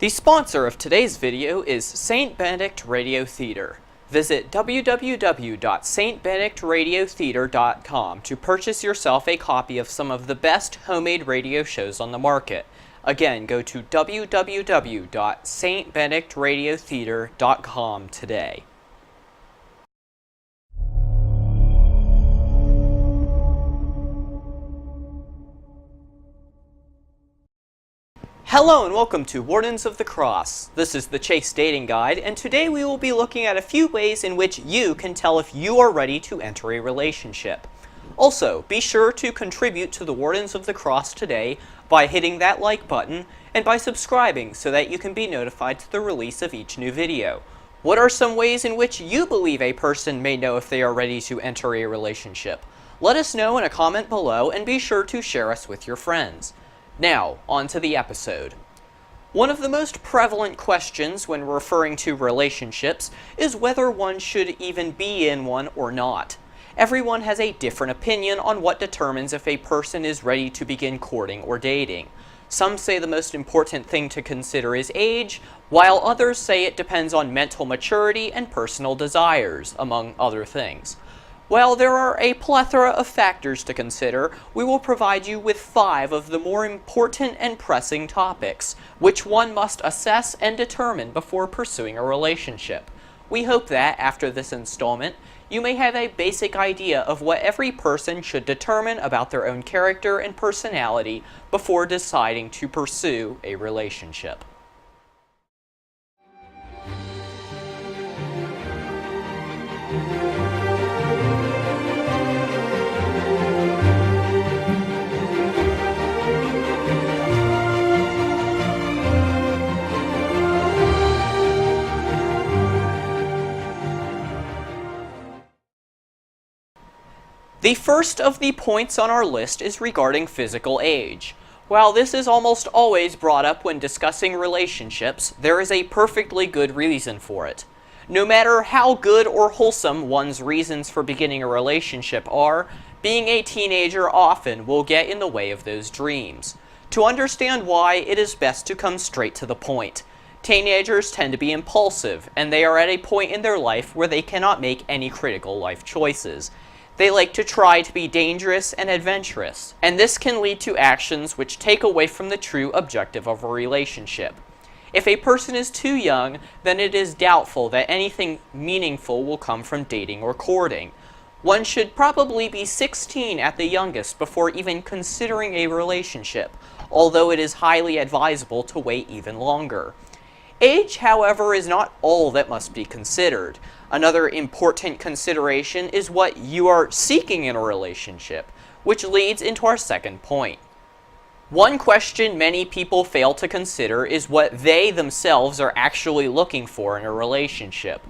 The sponsor of today's video is St. Benedict Radio Theater. Visit www.stbenedictradiotheater.com to purchase yourself a copy of some of the best homemade radio shows on the market. Again, go to www.stbenedictradiotheater.com today. Hello and welcome to Wardens of the Cross. This is the Chase Dating Guide, and today we will be looking at a few ways in which you can tell if you are ready to enter a relationship. Also, be sure to contribute to the Wardens of the Cross today by hitting that like button and by subscribing so that you can be notified to the release of each new video. What are some ways in which you believe a person may know if they are ready to enter a relationship? Let us know in a comment below and be sure to share us with your friends. Now, on to the episode. One of the most prevalent questions when referring to relationships is whether one should even be in one or not. Everyone has a different opinion on what determines if a person is ready to begin courting or dating. Some say the most important thing to consider is age, while others say it depends on mental maturity and personal desires, among other things. While there are a plethora of factors to consider, we will provide you with 5 of the more important and pressing topics, which one must assess and determine before pursuing a relationship. We hope that, after this installment, you may have a basic idea of what every person should determine about their own character and personality before deciding to pursue a relationship. The first of the points on our list is regarding physical age. While this is almost always brought up when discussing relationships, there is a perfectly good reason for it. No matter how good or wholesome one's reasons for beginning a relationship are, being a teenager often will get in the way of those dreams. To understand why, it is best to come straight to the point. Teenagers tend to be impulsive, and they are at a point in their life where they cannot make any critical life choices. They like to try to be dangerous and adventurous, and this can lead to actions which take away from the true objective of a relationship. If a person is too young, then it is doubtful that anything meaningful will come from dating or courting. One should probably be 16 at the youngest before even considering a relationship, although it is highly advisable to wait even longer. Age, however, is not all that must be considered. Another important consideration is what you are seeking in a relationship, which leads into our second point. One question many people fail to consider is what they themselves are actually looking for in a relationship.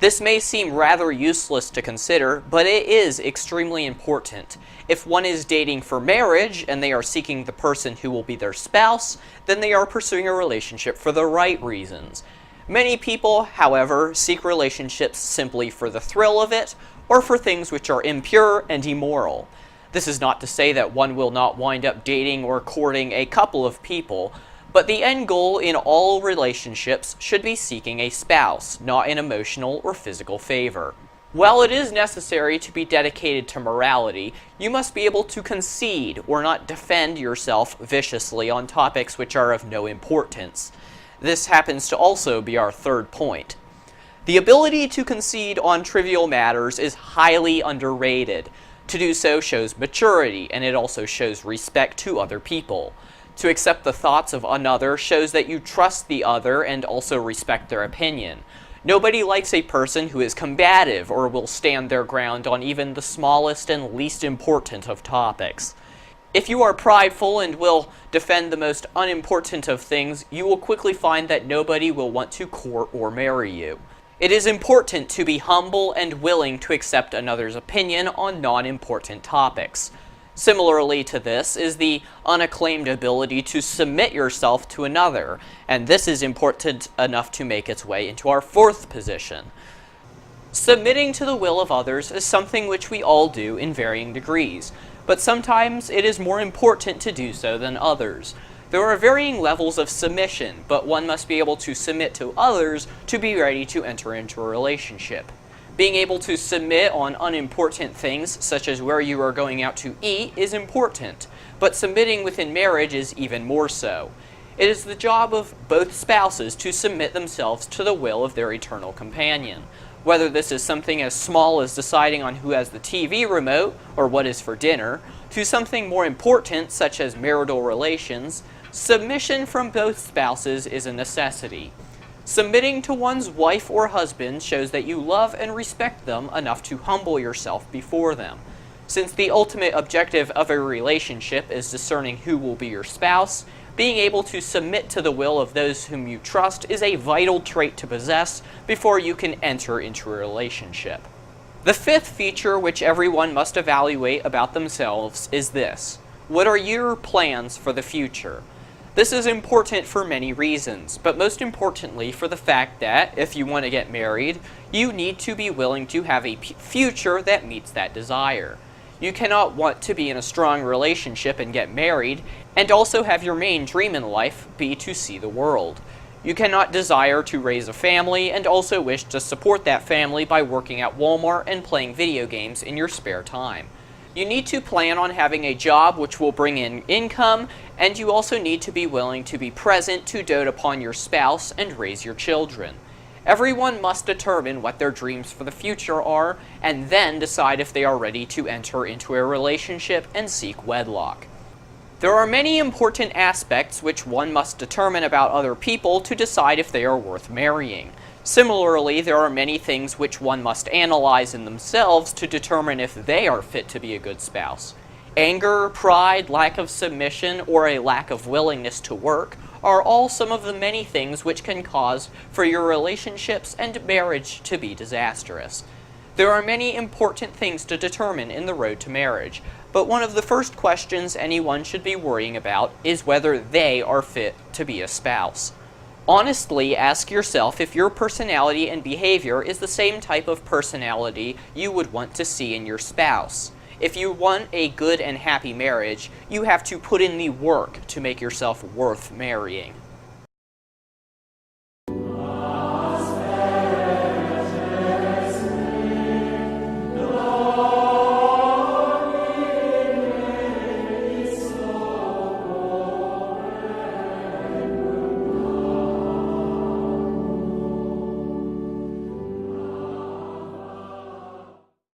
This may seem rather useless to consider, but it is extremely important. If one is dating for marriage and they are seeking the person who will be their spouse, then they are pursuing a relationship for the right reasons. Many people, however, seek relationships simply for the thrill of it, or for things which are impure and immoral. This is not to say that one will not wind up dating or courting a couple of people, but the end goal in all relationships should be seeking a spouse, not an emotional or physical favor. While it is necessary to be dedicated to morality, you must be able to concede or not defend yourself viciously on topics which are of no importance. This happens to also be our third point. The ability to concede on trivial matters is highly underrated. To do so shows maturity, and it also shows respect to other people. To accept the thoughts of another shows that you trust the other and also respect their opinion. Nobody likes a person who is combative or will stand their ground on even the smallest and least important of topics. If you are prideful and will defend the most unimportant of things, you will quickly find that nobody will want to court or marry you. It is important to be humble and willing to accept another's opinion on non-important topics. Similarly to this is the unacclaimed ability to submit yourself to another, and this is important enough to make its way into our fourth position. Submitting to the will of others is something which we all do in varying degrees, but sometimes it is more important to do so than others. There are varying levels of submission, but one must be able to submit to others to be ready to enter into a relationship. Being able to submit on unimportant things, such as where you are going out to eat, is important, but submitting within marriage is even more so. It is the job of both spouses to submit themselves to the will of their eternal companion. Whether this is something as small as deciding on who has the TV remote or what is for dinner, to something more important such as marital relations, submission from both spouses is a necessity. Submitting to one's wife or husband shows that you love and respect them enough to humble yourself before them. Since the ultimate objective of a relationship is discerning who will be your spouse, being able to submit to the will of those whom you trust is a vital trait to possess before you can enter into a relationship. The fifth feature which everyone must evaluate about themselves is this: what are your plans for the future? This is important for many reasons, but most importantly for the fact that, if you want to get married, you need to be willing to have a future that meets that desire. You cannot want to be in a strong relationship and get married, and also have your main dream in life be to see the world. You cannot desire to raise a family and also wish to support that family by working at Walmart and playing video games in your spare time. You need to plan on having a job which will bring in income, and you also need to be willing to be present to dote upon your spouse and raise your children. Everyone must determine what their dreams for the future are, and then decide if they are ready to enter into a relationship and seek wedlock. There are many important aspects which one must determine about other people to decide if they are worth marrying. Similarly, there are many things which one must analyze in themselves to determine if they are fit to be a good spouse. Anger, pride, lack of submission, or a lack of willingness to work are all some of the many things which can cause for your relationships and marriage to be disastrous. There are many important things to determine in the road to marriage, but one of the first questions anyone should be worrying about is whether they are fit to be a spouse. Honestly, ask yourself if your personality and behavior is the same type of personality you would want to see in your spouse. If you want a good and happy marriage, you have to put in the work to make yourself worth marrying.